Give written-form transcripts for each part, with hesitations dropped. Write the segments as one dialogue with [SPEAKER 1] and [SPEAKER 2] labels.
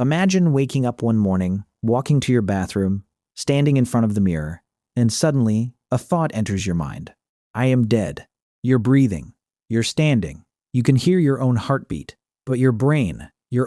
[SPEAKER 1] Imagine waking up one morning, walking to your bathroom, standing in front of the mirror, and suddenly a thought enters your mind. I am dead. You're breathing. You're standing. You can hear your own heartbeat, but your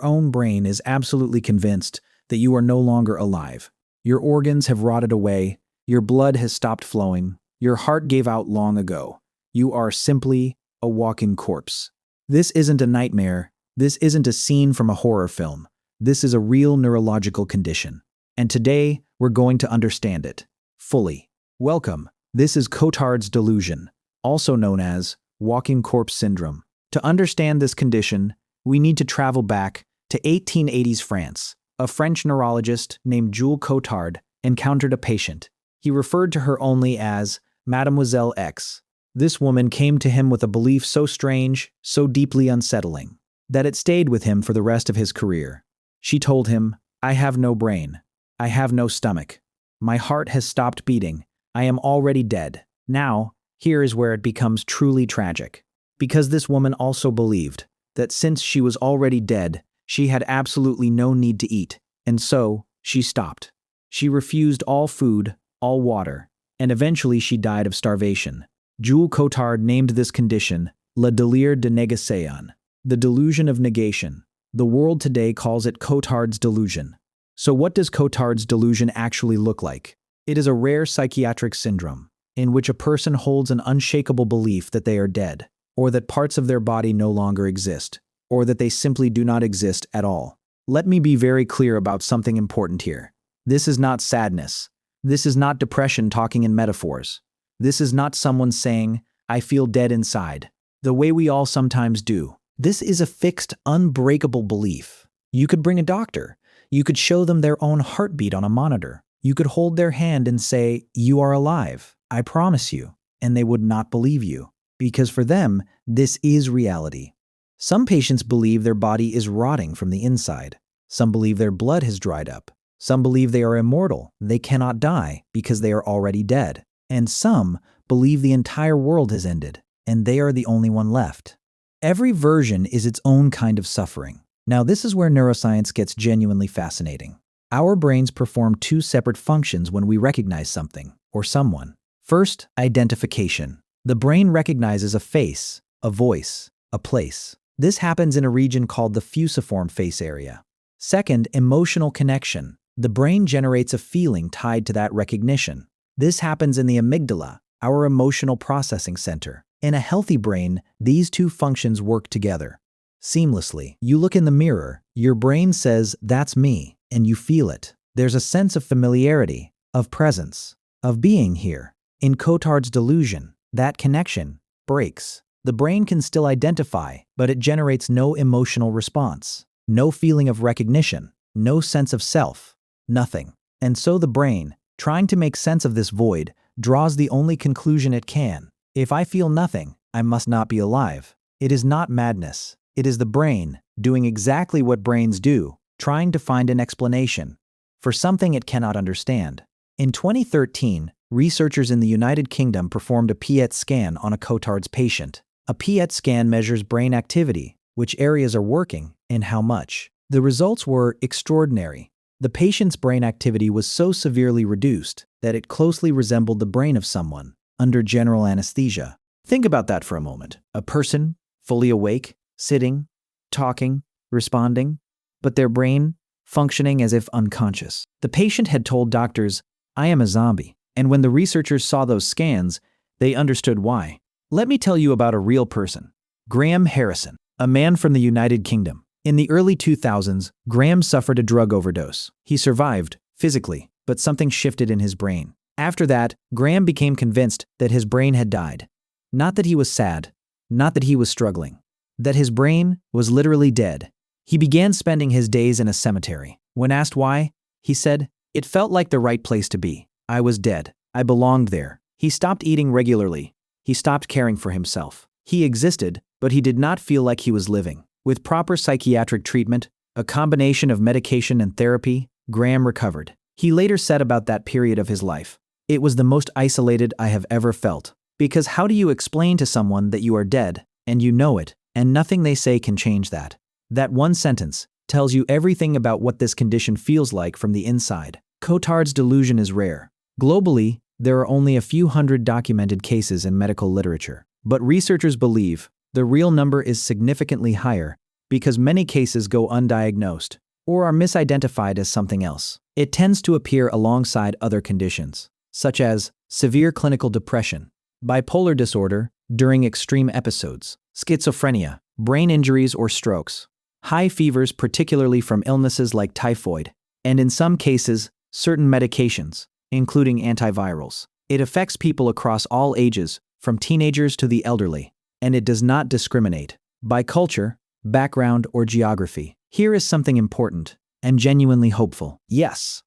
[SPEAKER 1] own brain is absolutely convinced that you are no longer alive. Your organs have rotted away. Your blood has stopped flowing. Your heart gave out long ago. You are simply a walking corpse. This isn't a nightmare. This isn't a scene from a horror film. This is a real neurological condition. And today, we're going to understand it fully. Welcome. This is Cotard's delusion, also known as walking corpse syndrome. To understand this condition, we need to travel back to 1880s France. A French neurologist named Jules Cotard encountered a patient. He referred to her only as Mademoiselle X. This woman came to him with a belief so strange, so deeply unsettling, that it stayed with him for the rest of his career. She told him, "I have no brain. I have no stomach. My heart has stopped beating. I am already dead." Now, here is where it becomes truly tragic. Because this woman also believed that since she was already dead, she had absolutely no need to eat, and so she stopped. She refused all food, all water, and eventually she died of starvation. Jules Cotard named this condition le délire de négation, the delusion of negation. The world today calls it Cotard's delusion. So what does Cotard's delusion actually look like? It is a rare psychiatric syndrome in which a person holds an unshakable belief that they are dead, or that parts of their body no longer exist, or that they simply do not exist at all. Let me be very clear about something important here. This is not sadness. This is not depression talking in metaphors. This is not someone saying, "I feel dead inside," the way we all sometimes do. This is a fixed, unbreakable belief. You could bring a doctor. You could show them their own heartbeat on a monitor. You could hold their hand and say, "You are alive. I promise you," and they would not believe you. Because for them, this is reality. Some patients believe their body is rotting from the inside. Some believe their blood has dried up. Some believe they are immortal, they cannot die because they are already dead. And some believe the entire world has ended, and they are the only one left. Every version is its own kind of suffering. Now, this is where neuroscience gets genuinely fascinating. Our brains perform two separate functions when we recognize something or someone. First, identification. The brain recognizes a face, a voice, a place. This happens in a region called the fusiform face area. Second, emotional connection. The brain generates a feeling tied to that recognition. This happens in the amygdala, our emotional processing center. In a healthy brain, these two functions work together seamlessly. You look in the mirror, your brain says, "That's me," and you feel it. There's a sense of familiarity, of presence, of being here. In Cotard's delusion, that connection breaks. The brain can still identify, but it generates no emotional response, no feeling of recognition, no sense of self, nothing. And so the brain, trying to make sense of this void, draws the only conclusion it can. If I feel nothing, I must not be alive. It is not madness. It is the brain doing exactly what brains do, trying to find an explanation for something it cannot understand. In 2013, researchers in the United Kingdom performed a PET scan on a Cotard's patient. A PET scan measures brain activity, which areas are working, and how much. The results were extraordinary. The patient's brain activity was so severely reduced that it closely resembled the brain of someone under general anesthesia. Think about that for a moment. A person, fully awake, sitting, talking, responding, but their brain functioning as if unconscious. The patient had told doctors, "I am a zombie." And when the researchers saw those scans, they understood why. Let me tell you about a real person. Graham Harrison, a man from the United Kingdom. In the early 2000s, Graham suffered a drug overdose. He survived, physically, but something shifted in his brain. After that, Graham became convinced that his brain had died. Not that he was sad, not that he was struggling, that his brain was literally dead. He began spending his days in a cemetery. When asked why, he said, "It felt like the right place to be. I was dead. I belonged there." He stopped eating regularly. He stopped caring for himself. He existed, but he did not feel like he was living. With proper psychiatric treatment, a combination of medication and therapy, Graham recovered. He later said about that period of his life, "It was the most isolated I have ever felt." Because how do you explain to someone that you are dead, and you know it, and nothing they say can change that? That one sentence, tells you everything about what this condition feels like from the inside. Cotard's delusion is rare. Globally, there are only a few hundred documented cases in medical literature. But researchers believe the real number is significantly higher because many cases go undiagnosed or are misidentified as something else. It tends to appear alongside other conditions, such as severe clinical depression, bipolar disorder during extreme episodes, schizophrenia, brain injuries or strokes, high fevers particularly from illnesses like typhoid, and in some cases, certain medications, including antivirals. It affects people across all ages, from teenagers to the elderly, and it does not discriminate by culture, background, or geography. Here is something important and genuinely hopeful. Yes,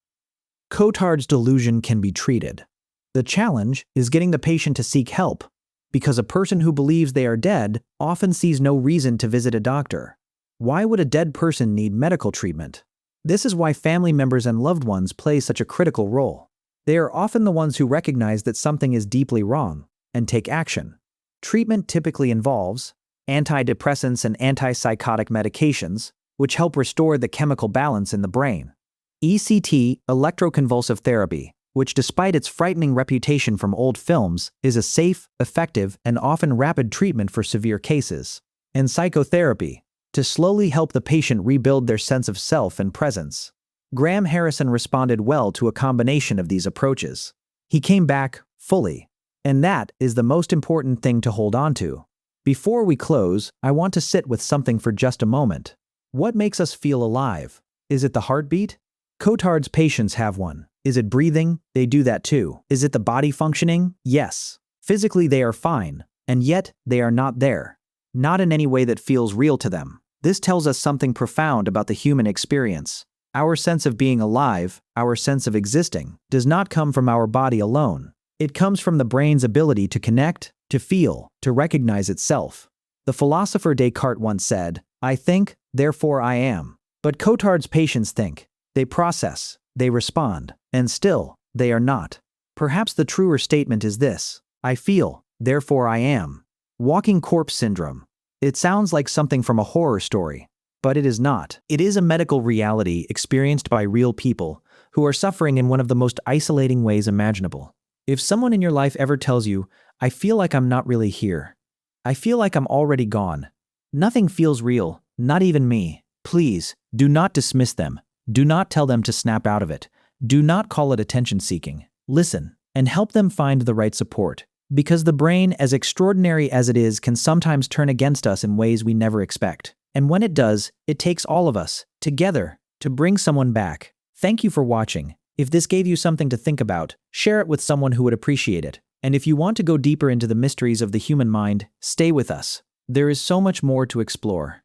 [SPEAKER 1] Cotard's delusion can be treated. The challenge is getting the patient to seek help, because a person who believes they are dead often sees no reason to visit a doctor. Why would a dead person need medical treatment? This is why family members and loved ones play such a critical role. They are often the ones who recognize that something is deeply wrong and take action. Treatment typically involves antidepressants and antipsychotic medications, which help restore the chemical balance in the brain. ECT, electroconvulsive therapy, which despite its frightening reputation from old films, is a safe, effective, and often rapid treatment for severe cases. And psychotherapy, to slowly help the patient rebuild their sense of self and presence. Graham Harrison responded well to a combination of these approaches. He came back fully, and that is the most important thing to hold on to. Before we close, I want to sit with something for just a moment. What makes us feel alive? Is it the heartbeat? Cotard's patients have one. Is it breathing? They do that too. Is it the body functioning? Yes. Physically they are fine, and yet they are not there. Not in any way that feels real to them. This tells us something profound about the human experience. Our sense of being alive, our sense of existing, does not come from our body alone. It comes from the brain's ability to connect, to feel, to recognize itself. The philosopher Descartes once said, "I think, therefore I am." But Cotard's patients think, they process, they respond, and still, they are not. Perhaps the truer statement is this: I feel, therefore I am. Walking corpse syndrome. It sounds like something from a horror story, but it is not. It is a medical reality experienced by real people who are suffering in one of the most isolating ways imaginable. If someone in your life ever tells you, "I feel like I'm not really here. I feel like I'm already gone. Nothing feels real, not even me," please, do not dismiss them. Do not tell them to snap out of it. Do not call it attention-seeking. Listen, and help them find the right support. Because the brain, as extraordinary as it is, can sometimes turn against us in ways we never expect. And when it does, it takes all of us, together, to bring someone back. Thank you for watching. If this gave you something to think about, share it with someone who would appreciate it. And if you want to go deeper into the mysteries of the human mind, stay with us. There is so much more to explore.